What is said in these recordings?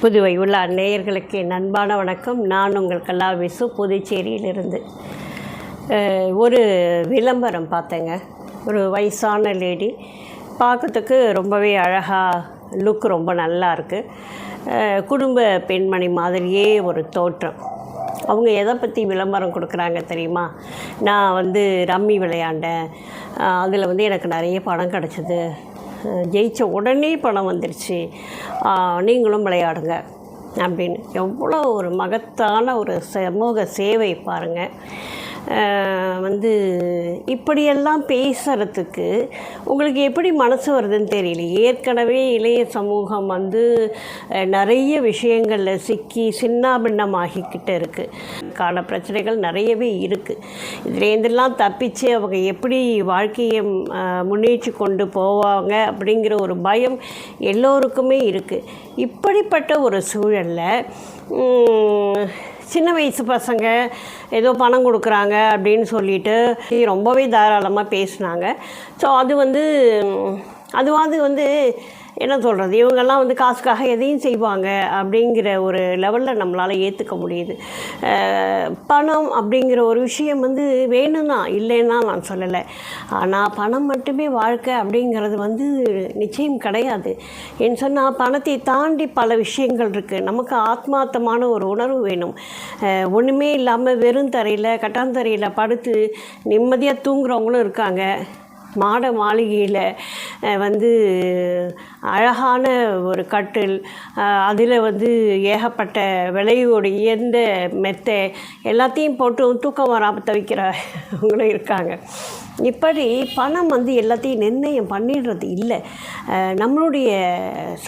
புதுவை உள்ள நேயர்களுக்கு என் அன்பான வணக்கம். நான் உங்கள் கலாவிசு, புதுச்சேரியிலிருந்து. ஒரு விளம்பரம் பார்த்தேங்க. ஒரு வயசான லேடி, பார்க்கறதுக்கு ரொம்பவே அழகாக, லுக் ரொம்ப நல்லா இருக்குது. குடும்ப பெண்மணி மாதிரியே ஒரு தோற்றம். அவங்க எதை பற்றி விளம்பரம் கொடுக்குறாங்க தெரியுமா? நான் ரம்மி விளையாண்டேன், அதில் எனக்கு நிறைய பணம் கிடச்சிது, ஜெயித்த உடனே பணம் வந்துடுச்சு, நீங்களும் விளையாடுங்க அப்படின்னு. எவ்வளோ ஒரு மகத்தான ஒரு சமூக சேவை பாருங்கள். இப்படியெல்லாம் பேசுகிறதுக்கு உங்களுக்கு எப்படி மனசு வருதுன்னு தெரியல. ஏற்கனவே இளைய சமூகம் நிறைய விஷயங்களில் சிக்கி சின்னாபின்னமாகிக்கிட்டு இருக்குது. கால பிரச்சனைகள் நிறையவே இருக்குது. இதுலேருந்தெல்லாம் தப்பிச்சு அவங்க எப்படி வாழ்க்கையை முன்னேற்றி கொண்டு போவாங்க அப்படிங்கிற ஒரு பயம் எல்லோருக்குமே இருக்குது. இப்படிப்பட்ட ஒரு சூழலில் சின்ன வயசு பசங்க ஏதோ பணம் கொடுக்குறாங்க அப்படின்னு சொல்லிட்டு ரொம்பவே தாராளமாக பேசினாங்க. ஸோ அது என்ன சொல்கிறது, இவங்கெல்லாம் காசுக்காக எதையும் செய்வாங்க அப்படிங்கிற ஒரு லெவலில் நம்மளால் ஏற்றுக்க முடியுது. பணம் அப்படிங்கிற ஒரு விஷயம் வேணும்னா இல்லைன்னா நான் சொல்லலை. ஆனால் பணம் மட்டுமே வாழ்க்கை அப்படிங்கிறது நிச்சயம் கிடையாது. ஏன்னு சொன்னால் பணத்தை தாண்டி பல விஷயங்கள் இருக்குது. நமக்கு ஆத்மார்த்தமான ஒரு உணர்வு வேணும். ஒன்றுமே இல்லாமல் வெறும் தரையில் கட்டாந்தரையில் படுத்து நிம்மதியாக தூங்குறவங்களும் இருக்காங்க. மாட மாளிகையில் அழகான ஒரு கட்டில், அதில் ஏகப்பட்ட விலையோடு எந்த மெத்தை எல்லாத்தையும் போட்டு தூக்கம் வராமல் தவிக்கிறவங்களும் இருக்காங்க. இப்படி பணம் எல்லாத்தையும் நிர்ணயம் பண்ணிடுறது இல்லை. நம்மளுடைய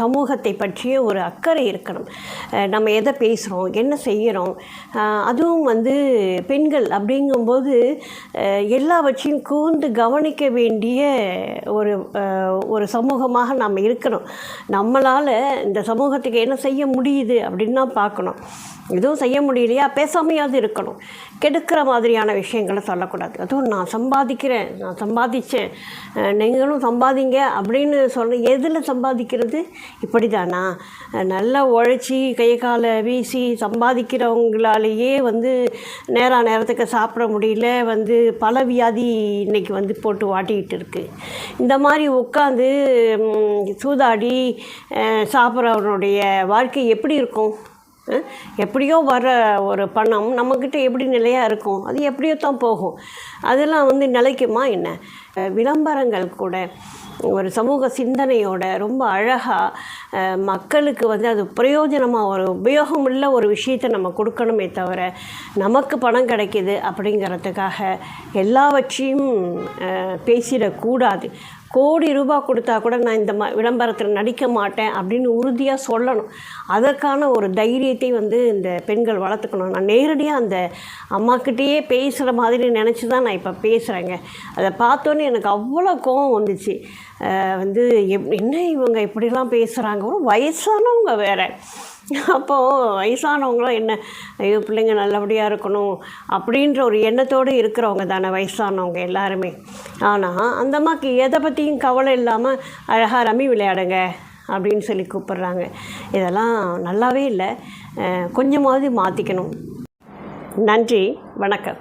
சமூகத்தை பற்றிய ஒரு அக்கறை இருக்கணும். நம்ம எதை பேசுகிறோம், என்ன செய்கிறோம், அதுவும் பெண்கள் அப்படிங்கும்போது எல்லாவற்றையும் கூர்ந்து கவனிக்க வேண்டிய ஒரு சமூகமாக நாம் இருக்கணும். நம்மளால் இந்த சமூகத்துக்கு என்ன செய்ய முடியுது அப்படின்னு தான் பார்க்கணும். எதுவும் செய்ய முடியலையா, பேசாமையாவது இருக்கணும். கெடுக்கிற மாதிரியான விஷயங்களை சொல்லக்கூடாது. அதுவும் நான் சம்பாதிக்கிறேன், நான் சம்பாதிச்சேன், நீங்களும் சம்பாதிங்க அப்படின்னு சொல்ல. எதில் சம்பாதிக்கிறது? இப்படி தானா? நல்லா உழைச்சி கை காலை வீசி சம்பாதிக்கிறவங்களாலேயே நேரத்துக்கு சாப்பிட முடியல, பல வியாதி இன்றைக்கி போட்டு வாட்டிக்கிட்டு இருக்குது. இந்த மாதிரி உட்காந்து சூதாடி சாப்பிட்றவனுடைய வாழ்க்கை எப்படி இருக்கும்? எப்படியோ வர ஒரு பணம் நம்மக்கிட்ட எப்படி நிலையாக இருக்கும்? அது எப்படியோ தான் போகும். அதெல்லாம் நிலைக்குமா என்ன? விளம்பரங்கள் கூட ஒரு சமூக சிந்தனையோட ரொம்ப அழகாக மக்களுக்கு அது பிரயோஜனமாக ஒரு உபயோகமுள்ள ஒரு விஷயத்தை நம்ம கொடுக்கணுமே தவிர, நமக்கு பணம் கிடைக்கிது அப்படிங்கிறதுக்காக எல்லாவற்றையும் பேசிடக்கூடாது. கோடி ரூபாய் கொடுத்தா கூட நான் இந்த விளம்பரத்தில் நடிக்க மாட்டேன் அப்படின்னு உறுதியாக சொல்லணும். அதற்கான ஒரு தைரியத்தை இந்த பெண்கள் வளர்த்துக்கணும். நான் நேரடியாக அந்த அம்மாக்கிட்டேயே பேசுகிற மாதிரி நினச்சி தான் நான் இப்போ பேசுகிறேங்க. அதை பார்த்தோன்னே எனக்கு அவ்வளோ கோபம் வந்துச்சு. என்ன இவங்க இப்படிலாம் பேசுகிறாங்க? வயசானவங்க வேறு. அப்போது வயசானவங்களாம் என்ன, ஐயோ பிள்ளைங்க நல்லபடியாக இருக்கணும் அப்படின்ற ஒரு எண்ணத்தோடு இருக்கிறவங்க தானே வயசானவங்க எல்லாருமே. ஆனால் அந்த அம்மாக்கு எதை பற்றியும் கவலை இல்லாமல் அழகாக ரம்மி விளையாடுங்க அப்படின்னு சொல்லி கூப்பிட்றாங்க. இதெல்லாம் நல்லாவே இல்லை. கொஞ்சமாவது மாற்றிக்கணும். நன்றி, வணக்கம்.